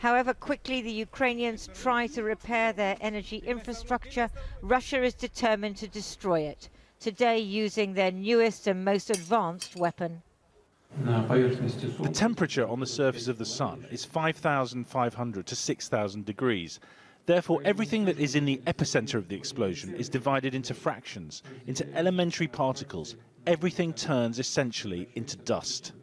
However quickly the Ukrainians try to repair their energy infrastructure, Russia is determined to destroy it, today using their newest and most advanced weapon. The temperature on the surface of the sun is 5,500 to 6,000 degrees. Therefore, everything that is in the epicenter of the explosion is divided into fractions, into elementary particles. Everything turns essentially into dust.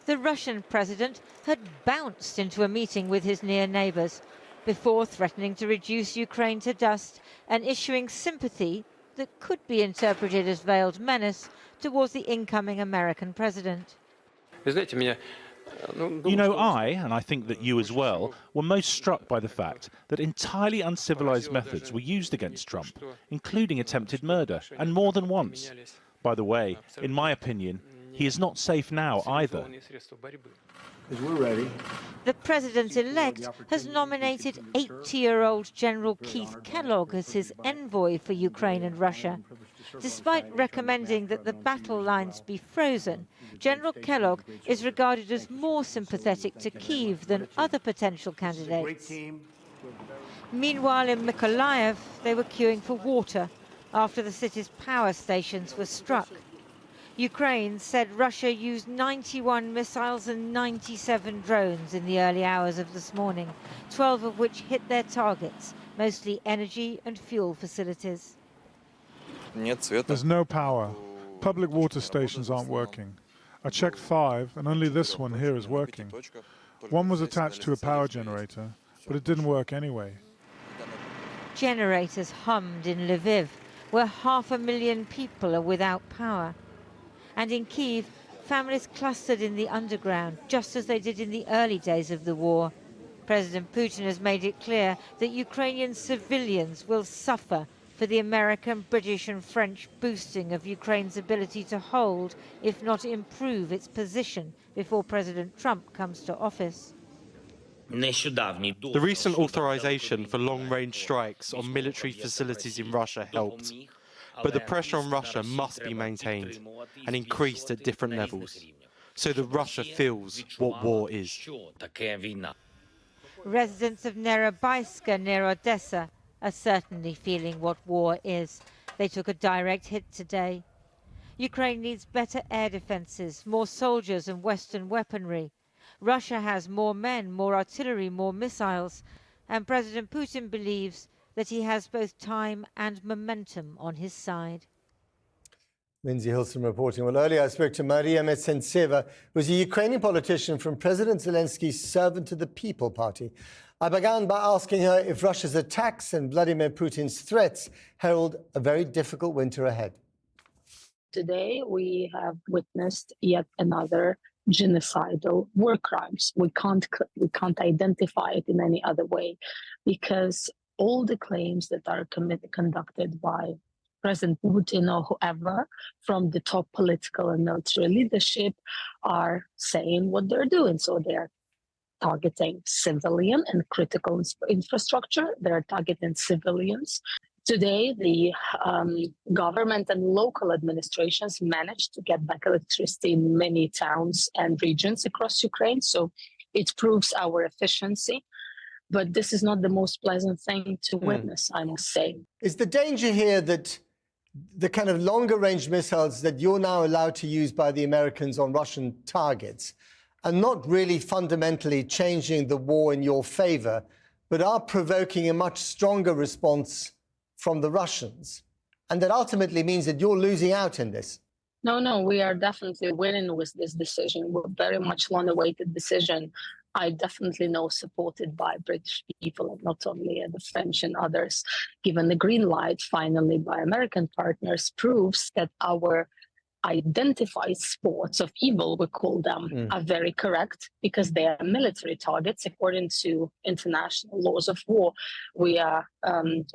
The Russian president had bounced into a meeting with his near neighbors before threatening to reduce Ukraine to dust and issuing sympathy that could be interpreted as veiled menace towards the incoming American president. You know, and I think that you as well, were most struck by the fact that entirely uncivilized methods were used against Trump, including attempted murder, and more than once. By the way, in my opinion, he is not safe now either. We're ready. The president-elect has nominated 80-year-old General Keith Kellogg as his envoy for Ukraine and Russia. Despite recommending that the battle lines be frozen, General Kellogg is regarded as more sympathetic to Kyiv than other potential candidates. Meanwhile, in Mykolaiv, they were queuing for water after the city's power stations were struck. Ukraine said Russia used 91 missiles and 97 drones in the early hours of this morning, 12 of which hit their targets, mostly energy and fuel facilities. There's no power. Public water stations aren't working. I checked 5, and only this one here is working. One was attached to a power generator, but it didn't work anyway. Generators hummed in Lviv, where 500,000 people are without power. And in Kyiv, families clustered in the underground, just as they did in the early days of the war. President Putin has made it clear that Ukrainian civilians will suffer for the American, British and French boosting of Ukraine's ability to hold, if not improve, its position before President Trump comes to office. The recent authorization for long-range strikes on military facilities in Russia helped. But the pressure on Russia must be maintained and increased at different levels, so that Russia feels what war is. Residents of Nerobaiska near Odesa are certainly feeling what war is. They took a direct hit today. Ukraine needs better air defenses, more soldiers and Western weaponry. Russia has more men, more artillery, more missiles, and President Putin believes that he has both time and momentum on his side. Lindsay Hilson reporting. Well, earlier I spoke to Maria Metsentseva, who is a Ukrainian politician from President Zelensky's Servant to the People party. I began by asking her if Russia's attacks and Vladimir Putin's threats herald a very difficult winter ahead. Today, we have witnessed yet another genocidal war crimes. We can't identify it in any other way, because all the claims that are conducted by President Putin or whoever from the top political and military leadership are saying what they're doing. So they're targeting civilian and critical infrastructure. They're targeting civilians. Today, the government and local administrations managed to get back electricity in many towns and regions across Ukraine. So it proves our efficiency. But this is not the most pleasant thing to witness, I must say. Is the danger here that the kind of longer-range missiles that you're now allowed to use by the Americans on Russian targets are not really fundamentally changing the war in your favor, but are provoking a much stronger response from the Russians? And that ultimately means that you're losing out in this. No, we are definitely winning with this decision. We're very much long-awaited decision. I definitely know supported by British people, and not only the French and others. Given the green light finally by American partners, proves that our identified spots of evil, we call them, are very correct, because they are military targets. According to international laws of war, we are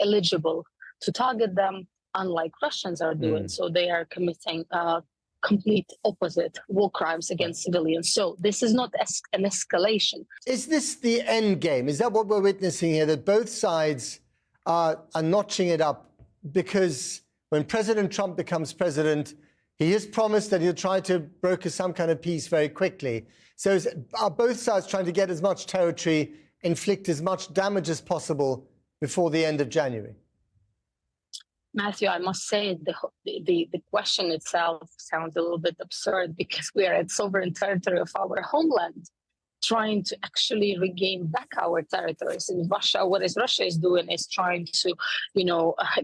eligible to target them, unlike Russians are doing. So they are committing complete opposite war crimes against civilians. So this is not an escalation. Is this the end game? Is that what we're witnessing here, that both sides are notching it up? Because when President Trump becomes president, He has promised that he'll try to broker some kind of peace very quickly. So are both sides trying to get as much territory, inflict as much damage as possible before the end of January? Matthew, I must say the question itself sounds a little bit absurd because we are at sovereign territory of our homeland, trying to actually regain back our territories. In Russia, what Russia is doing is trying to,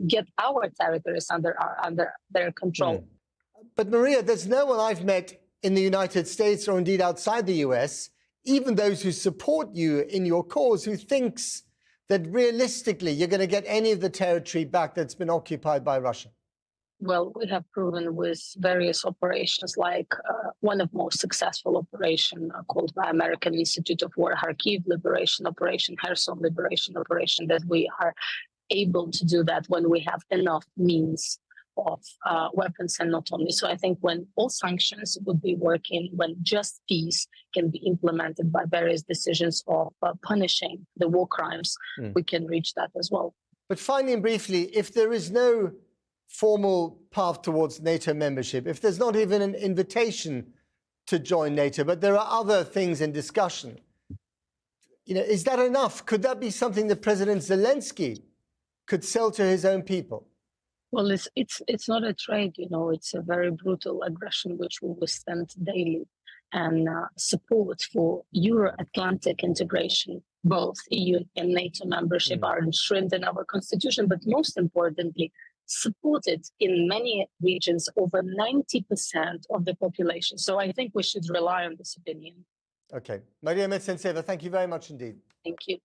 get our territories under their control. But Maria, there's no one I've met in the United States or indeed outside the US, even those who support you in your cause, who thinks that realistically you're going to get any of the territory back that's been occupied by Russia. Well, we have proven with various operations, like one of most successful operation called by American Institute of War, Kharkiv Liberation Operation, Kherson Liberation Operation, that we are able to do that when we have enough means of weapons and not only. So I think when all sanctions would be working, when just peace can be implemented by various decisions of punishing the war crimes, we can reach that as well. But finally and briefly, if there is no formal path towards NATO membership, if there's not even an invitation to join NATO, but there are other things in discussion, is that enough? Could that be something that President Zelensky could sell to his own people? Well, it's not a trade, it's a very brutal aggression which we withstand daily. And support for Euro-Atlantic integration, both EU and NATO membership are enshrined in our constitution, but most importantly, supported in many regions, over 90% of the population. So I think we should rely on this opinion. Okay. Maria Metsenseva, thank you very much indeed. Thank you.